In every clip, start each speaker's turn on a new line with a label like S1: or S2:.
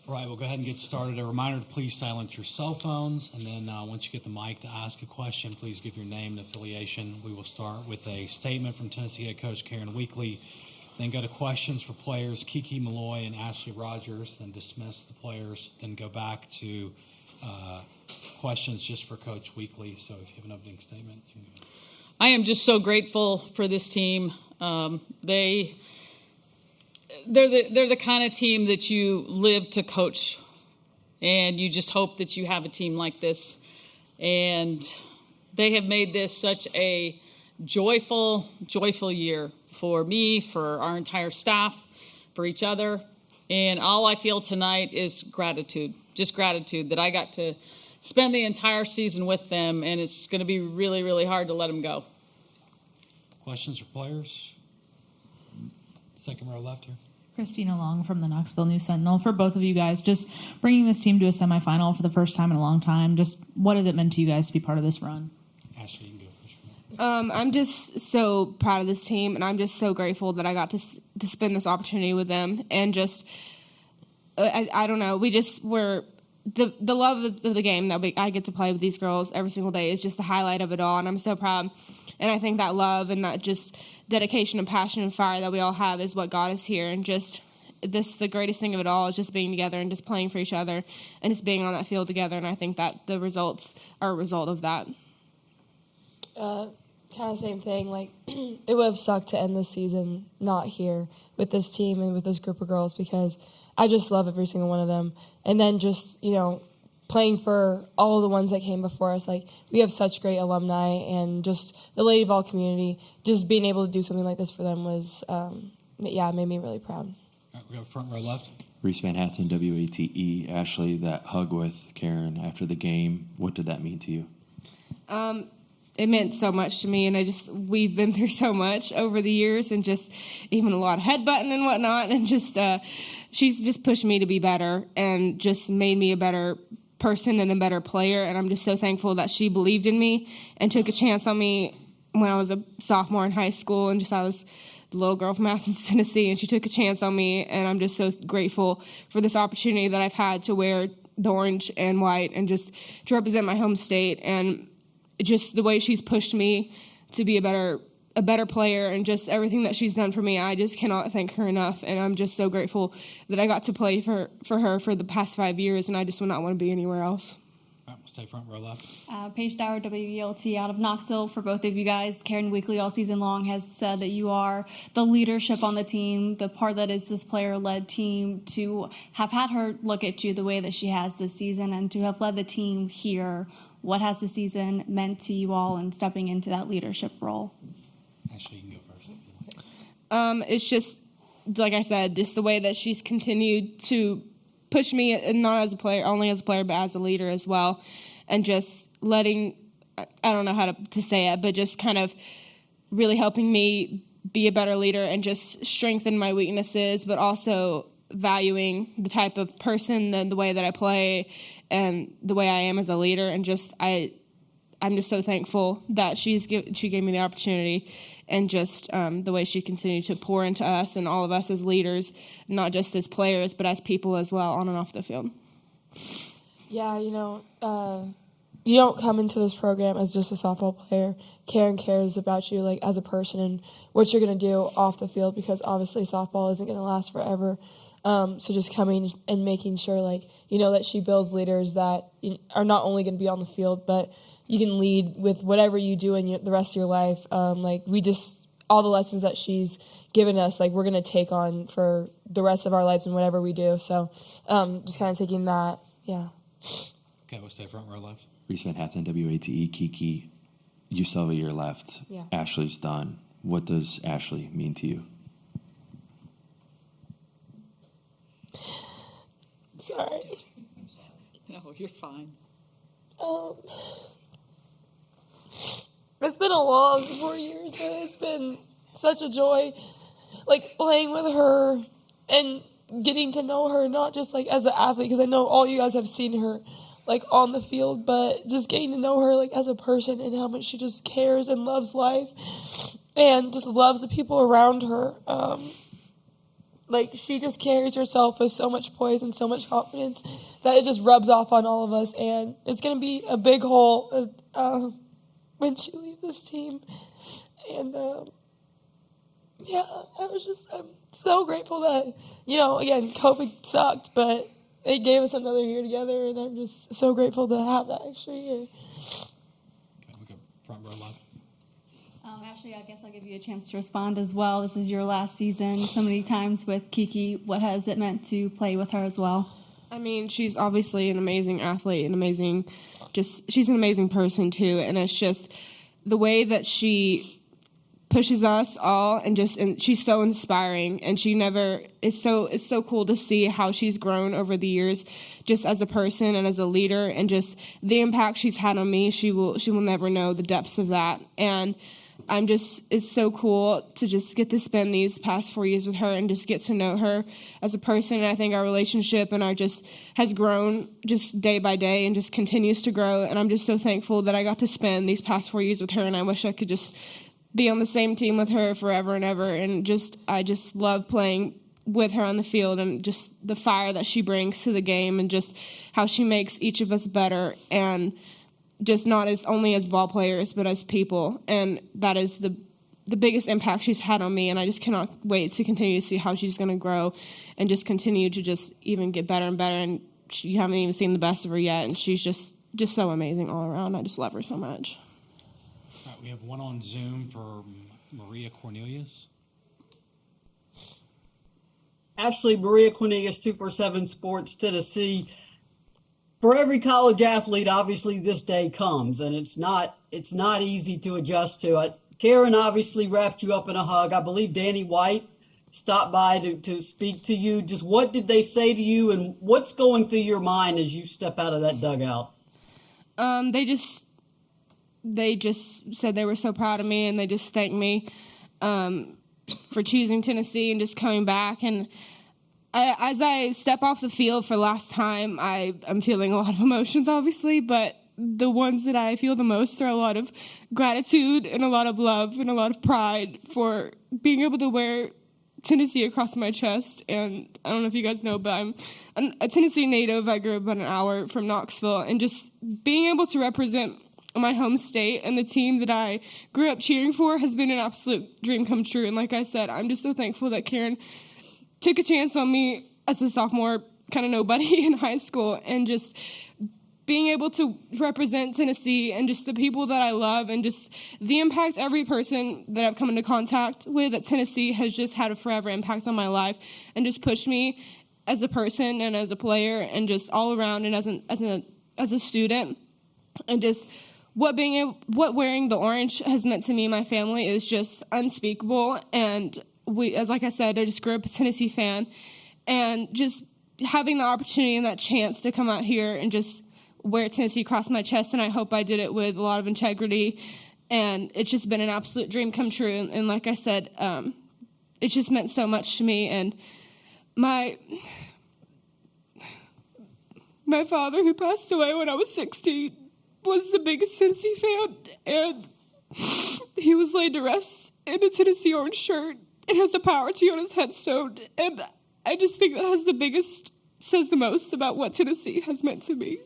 S1: All right, we'll go ahead and get started. A reminder to please silence your cell phones, and then once you get the mic to ask a question, please give your name and affiliation. We will start with a statement from Tennessee head coach Karen Weekly, then go to questions for players Kiki Malloy and Ashley Rogers, then dismiss the players, then go back to questions just for Coach Weekly. So if you have an opening statement, you can go.
S2: I am just so grateful for this team. They're the kind of team that you live to coach, and you just hope that you have a team like this. And they have made this such a joyful year for me, for our entire staff, for each other. And all I feel tonight is gratitude, just gratitude that I got to spend the entire season with them, and it's going to be really, really hard to let them go.
S1: Questions for players? Second row left here.
S3: Christina Long from the Knoxville News Sentinel. For both of you guys, just bringing this team to a semifinal for the first time in a long time, just what has it meant to you guys to be part of this run?
S1: Ashley, you can go first.
S4: I'm just so proud of this team, and I'm just so grateful that I got to spend this opportunity with them. And just, I don't know, we're the love of the game that I get to play with these girls every single day is just the highlight of it all, and I'm so proud. And I think that love and that just dedication and passion and fire that we all have is what got us here. And just the greatest thing of it all is just being together and just playing for each other and just being on that field together. And I think that the results are a result of that.
S5: Kind of same thing. Like, it would have sucked to end this season not here with this team and with this group of girls, because I just love every single one of them. And then just, playing for all the ones that came before us. Like, we have such great alumni, and just the Lady Vol community, just being able to do something like this for them was, it made me really proud.
S1: All right, we got front row left.
S6: Reese Van Hatten, WATE. Ashley, that hug with Karen after the game, what did that mean to you?
S4: It meant so much to me, and we've been through so much over the years, and just even a lot of headbutting and whatnot, and just she's just pushed me to be better and just made me a better person and a better player. And I'm just so thankful that she believed in me and took a chance on me when I was a sophomore in high school, and I was the little girl from Athens, Tennessee, and she took a chance on me. And I'm just so grateful for this opportunity that I've had to wear the orange and white and just to represent my home state. And just the way she's pushed me to be a better player, and just everything that she's done for me, I just cannot thank her enough. And I'm just so grateful that I got to play for her for the past 5 years, and I just would not want to be anywhere else.
S1: All right, we'll stay front row left.
S7: Paige Dower, WELT, out of Knoxville. For both of you guys, Karen Weekly all season long has said that you are the leadership on the team, the part that is this player-led team. To have had her look at you the way that she has this season, and to have led the team here, what has the season meant to you all in stepping into that leadership role?
S1: Ashley, you can go first.
S4: It's just, like I said, just the way that she's continued to push me, and not as a player, only as a player, but as a leader as well. And just letting, I don't know how to say it, but just kind of really helping me be a better leader and just strengthen my weaknesses, but also valuing the type of person, the way that I play, and the way I am as a leader. And just I'm just so thankful that she gave me the opportunity, and just the way she continued to pour into us and all of us as leaders, not just as players, but as people as well, on and off the field.
S5: Yeah, you don't come into this program as just a softball player. Karen cares about you, like, as a person and what you're going to do off the field, because obviously softball isn't going to last forever. So just coming and making sure, that she builds leaders that are not only going to be on the field, but you can lead with whatever you do in the rest of your life. All the lessons that she's given us, we're going to take on for the rest of our lives and whatever we do. So just kind of taking that, yeah.
S1: Okay, we'll stay front row left.
S6: Reese Van Hatten, WATE. Kiki, you still have a year left.
S5: Yeah.
S6: Ashley's done. What does Ashley mean to you?
S5: Sorry.
S2: No, you're fine.
S5: It's been a long 4 years, but it's been such a joy, playing with her and getting to know her, not just, as an athlete, because I know all you guys have seen her, on the field, but just getting to know her, as a person, and how much she just cares and loves life and just loves the people around her. like, she just carries herself with so much poise and so much confidence that it just rubs off on all of us. And it's going to be a big hole when she leaves this team. And, yeah, I'm so grateful that, again, COVID sucked, but it gave us another year together, and I'm just so grateful to have that extra year.
S1: Okay, we got front row left.
S7: Ashley, I guess I'll give you a chance to respond as well. This is your last season so many times with Kiki. What has it meant to play with her as well?
S4: I mean, she's obviously an amazing athlete, she's an amazing person too, and it's just the way that she pushes us all, and she's so inspiring, and it's so cool to see how she's grown over the years, just as a person and as a leader, and just the impact she's had on me. She will never know the depths of that, and it's so cool to just get to spend these past 4 years with her and just get to know her as a person. And I think our relationship and has grown just day by day and just continues to grow. And I'm just so thankful that I got to spend these past 4 years with her. And I wish I could just be on the same team with her forever and ever. And I just love playing with her on the field, and just the fire that she brings to the game, and just how she makes each of us better, and just not only as ball players, but as people. And that is the biggest impact she's had on me. And I just cannot wait to continue to see how she's going to grow and just continue to just even get better and better. And you haven't even seen the best of her yet. And she's just so amazing all around. I just love her so much.
S1: All right, we have one on Zoom for Maria Cornelius.
S8: Ashley, Maria Cornelius, 247 Sports, Tennessee. For every college athlete, obviously this day comes, and it's not easy to adjust to it. Karen obviously wrapped you up in a hug. I believe Danny White stopped by to speak to you. Just what did they say to you, and what's going through your mind as you step out of that dugout?
S4: They just said they were so proud of me, and they just thanked me for choosing Tennessee and just coming back. And as I step off the field for the last time, I'm feeling a lot of emotions, obviously, but the ones that I feel the most are a lot of gratitude and a lot of love and a lot of pride for being able to wear Tennessee across my chest. And I don't know if you guys know, but I'm a Tennessee native. I grew up about an hour from Knoxville, and just being able to represent my home state and the team that I grew up cheering for has been an absolute dream come true. And like I said, I'm just so thankful that Karen took a chance on me as a sophomore, kind of nobody in high school, and just being able to represent Tennessee and just the people that I love, and just the impact every person that I've come into contact with at Tennessee has just had a forever impact on my life, and just pushed me as a person and as a player and just all around, and as a student. And just what wearing the orange has meant to me and my family is just unspeakable. And like I said, I just grew up a Tennessee fan, and just having the opportunity and that chance to come out here and just wear Tennessee across my chest, and I hope I did it with a lot of integrity, and it's just been an absolute dream come true. And like I said, it just meant so much to me. And my father, who passed away when I was 16, was the biggest Tennessee fan, and he was laid to rest in a Tennessee orange shirt. It has a power T on his headstone, and I just think that says the most about what Tennessee has meant to me.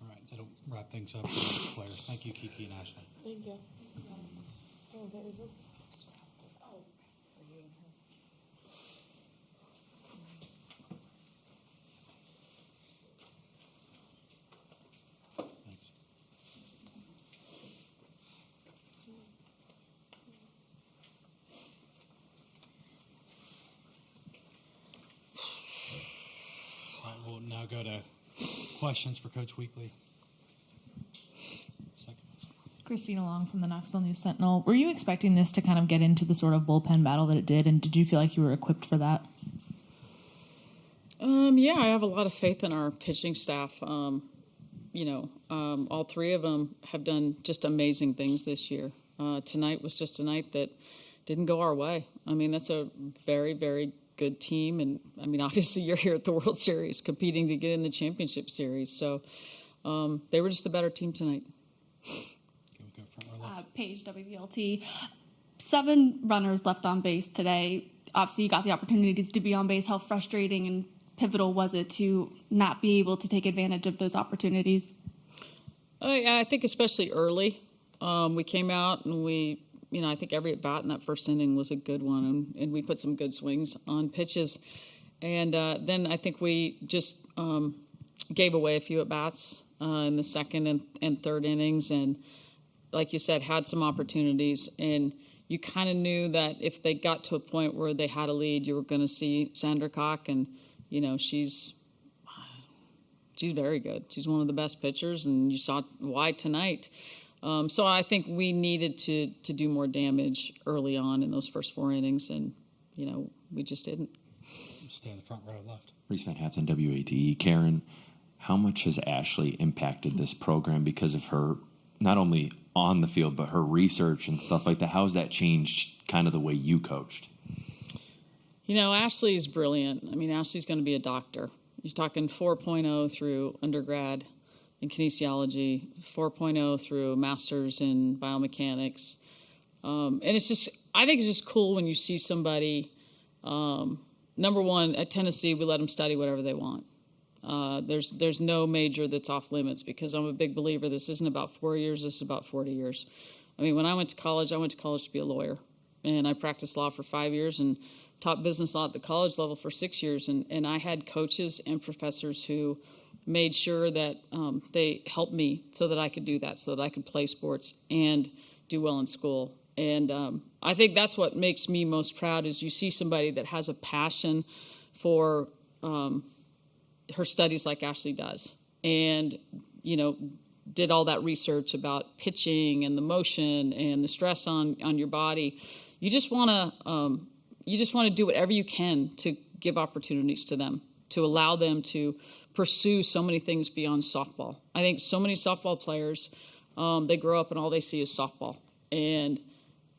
S1: All right, that'll wrap things up for the players. Thank you, Kiki and Ashley.
S5: Thank you.
S1: Thanks. All right, we'll now go to questions for Coach Weekly.
S3: Christina Long from the Knoxville News Sentinel. Were you expecting this to kind of get into the sort of bullpen battle that it did, and did you feel like you were equipped for that?
S2: Yeah, I have a lot of faith in our pitching staff. All three of them have done just amazing things this year. Tonight was just a night that didn't go our way. I mean, that's a very, very good team. And, I mean, obviously you're here at the World Series competing to get in the championship series. So they were just the better team tonight.
S7: Paige, WVLT. 7 runners left on base today. obviously you got the opportunities to be on base. How frustrating and pivotal was it to not be able to take advantage of those opportunities?
S2: I think especially early, we came out and I think every at bat in that first inning was a good one, and we put some good swings on pitches. And then I think we just gave away a few at bats in the second and third innings, and like you said, had some opportunities. And you kind of knew that if they got to a point where they had a lead, you were going to see Sandra Cock, and she's very good. She's one of the best pitchers, and you saw why tonight. So I think we needed to do more damage early on in those first 4 innings, and we just didn't.
S1: Stay in the front row left.
S6: Reese Van Hatten, WATE. Karen, how much has Ashley impacted this program because of her, not only on the field, but her research and stuff like that? How has that changed kind of the way you coached?
S2: Ashley is brilliant. I mean, Ashley's going to be a doctor. You're talking 4.0 through undergrad in kinesiology, 4.0 through master's in biomechanics. And I think it's just cool when you see somebody, number one, at Tennessee, we let them study whatever they want. There's no major that's off limits, because I'm a big believer this isn't about 4 years, this is about 40 years. I mean, when I went to college to be a lawyer, and I practiced law for 5 years and taught business law at the college level for 6 years, and I had coaches and professors who made sure that they helped me so that I could do that, so that I could play sports and do well in school. And I think that's what makes me most proud, is you see somebody that has a passion for her studies like Ashley does, and did all that research about pitching and the motion and the stress on your body. You just want to do whatever you can to give opportunities to them, to allow them to pursue so many things beyond softball. I think so many softball players, they grow up and all they see is softball. And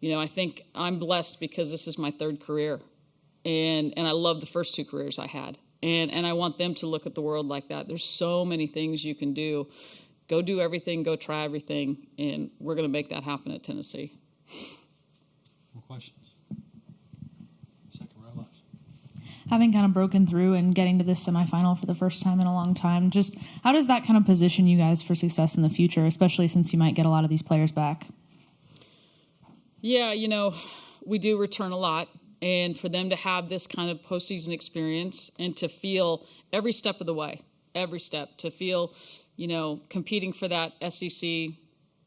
S2: I think I'm blessed because this is my third career, and I love the first 2 careers I had. And I want them to look at the world like that. There's so many things you can do. Go do everything, go try everything, and we're going to make that happen at Tennessee.
S1: More questions? Second row left.
S3: Having kind of broken through and getting to this semifinal for the first time in a long time, just how does that kind of position you guys for success in the future, especially since you might get a lot of these players back?
S2: Yeah, we do return a lot. And for them to have this kind of postseason experience and to feel every step of the way, to feel, competing for that SEC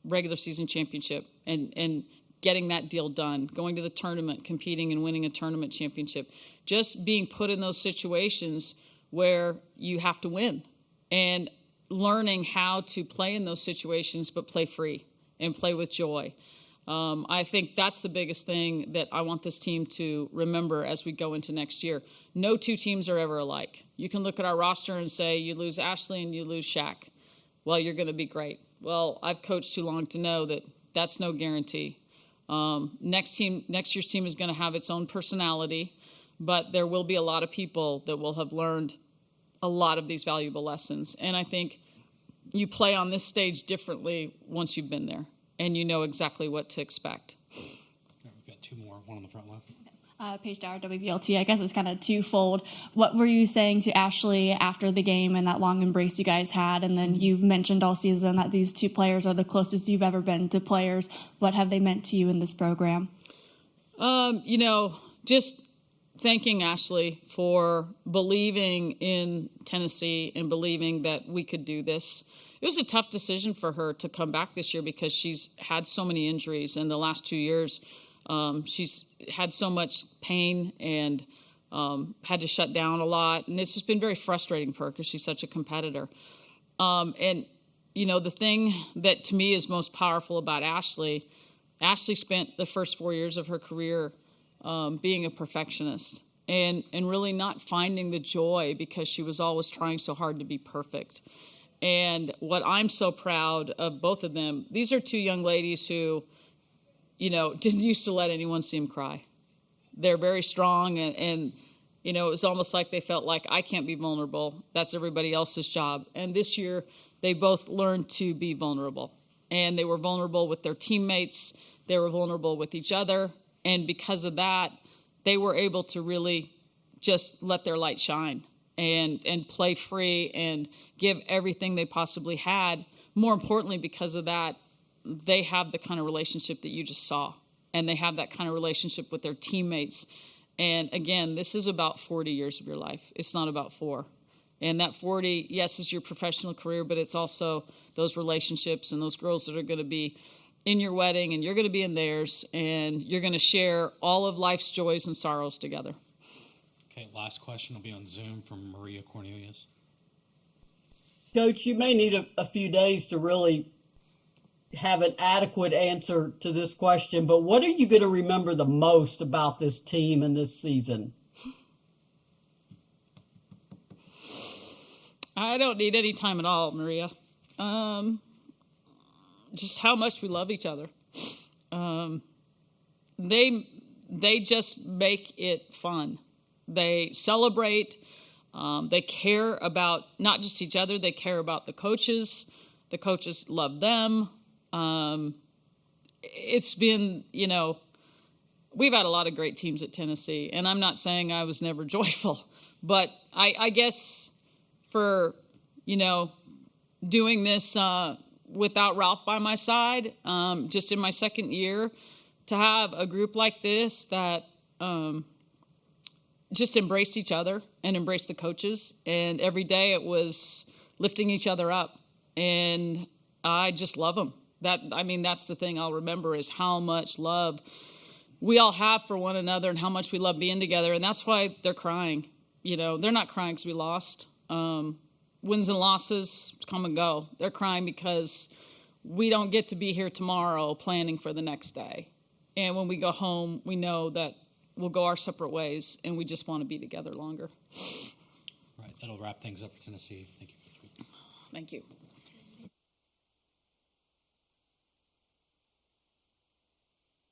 S2: regular season championship and getting that deal done, going to the tournament, competing and winning a tournament championship, just being put in those situations where you have to win, and learning how to play in those situations but play free and play with joy. I think that's the biggest thing that I want this team to remember as we go into next year. No 2 teams are ever alike. You can look at our roster and say you lose Ashley and you lose Shaq. Well, you're going to be great. Well, I've coached too long to know that that's no guarantee. Next year's team is going to have its own personality, but there will be a lot of people that will have learned a lot of these valuable lessons. And I think you play on this stage differently once you've been there, and you know exactly what to expect.
S1: Okay, we've got 2 more, one on the front left.
S7: Paige Dower, WBLT. I guess it's kind of twofold. What were you saying to Ashley after the game and that long embrace you guys had? And then you've mentioned all season that these 2 players are the closest you've ever been to players. What have they meant to you in this program?
S2: Just thanking Ashley for believing in Tennessee and believing that we could do this. It was a tough decision for her to come back this year because she's had so many injuries in the last 2 years. She's had so much pain and had to shut down a lot. And it's just been very frustrating for her because she's such a competitor. The thing that to me is most powerful about Ashley spent the first 4 years of her career being a perfectionist and really not finding the joy because she was always trying so hard to be perfect. And what I'm so proud of both of them, these are 2 young ladies who, didn't used to let anyone see them cry. They're very strong, and it was almost like they felt like, I can't be vulnerable. That's everybody else's job. And this year, they both learned to be vulnerable. And they were vulnerable with their teammates. They were vulnerable with each other. And because of that, they were able to really just let their light shine and play free and give everything they possibly had. More importantly, because of that, they have the kind of relationship that you just saw, and they have that kind of relationship with their teammates. And again, this is about 40 years of your life. It's not about 4. And that 40, yes, is your professional career, but it's also those relationships and those girls that are going to be in your wedding, and you're going to be in theirs, and you're going to share all of life's joys and sorrows together.
S1: Okay, last question will be on Zoom from Maria Cornelius.
S8: Coach, you may need a few days to really have an adequate answer to this question, but what are you going to remember the most about this team and this season?
S2: I don't need any time at all, Maria. Just how much we love each other. They just make it fun. They celebrate. They care about not just each other. They care about the coaches. The coaches love them. It's been, we've had a lot of great teams at Tennessee, and I'm not saying I was never joyful, but I guess for, doing this without Ralph by my side, just in my second year, to have a group like this that just embraced each other and embraced the coaches, and every day it was lifting each other up, and I just love them. That's the thing I'll remember, is how much love we all have for one another and how much we love being together. And that's why they're crying. They're not crying because we lost. Wins and losses come and go. They're crying because we don't get to be here tomorrow planning for the next day. And when we go home, we know that we'll go our separate ways, and we just want to be together longer.
S1: Right, that'll wrap things up for Tennessee. Thank you, Coach.
S2: Thank you.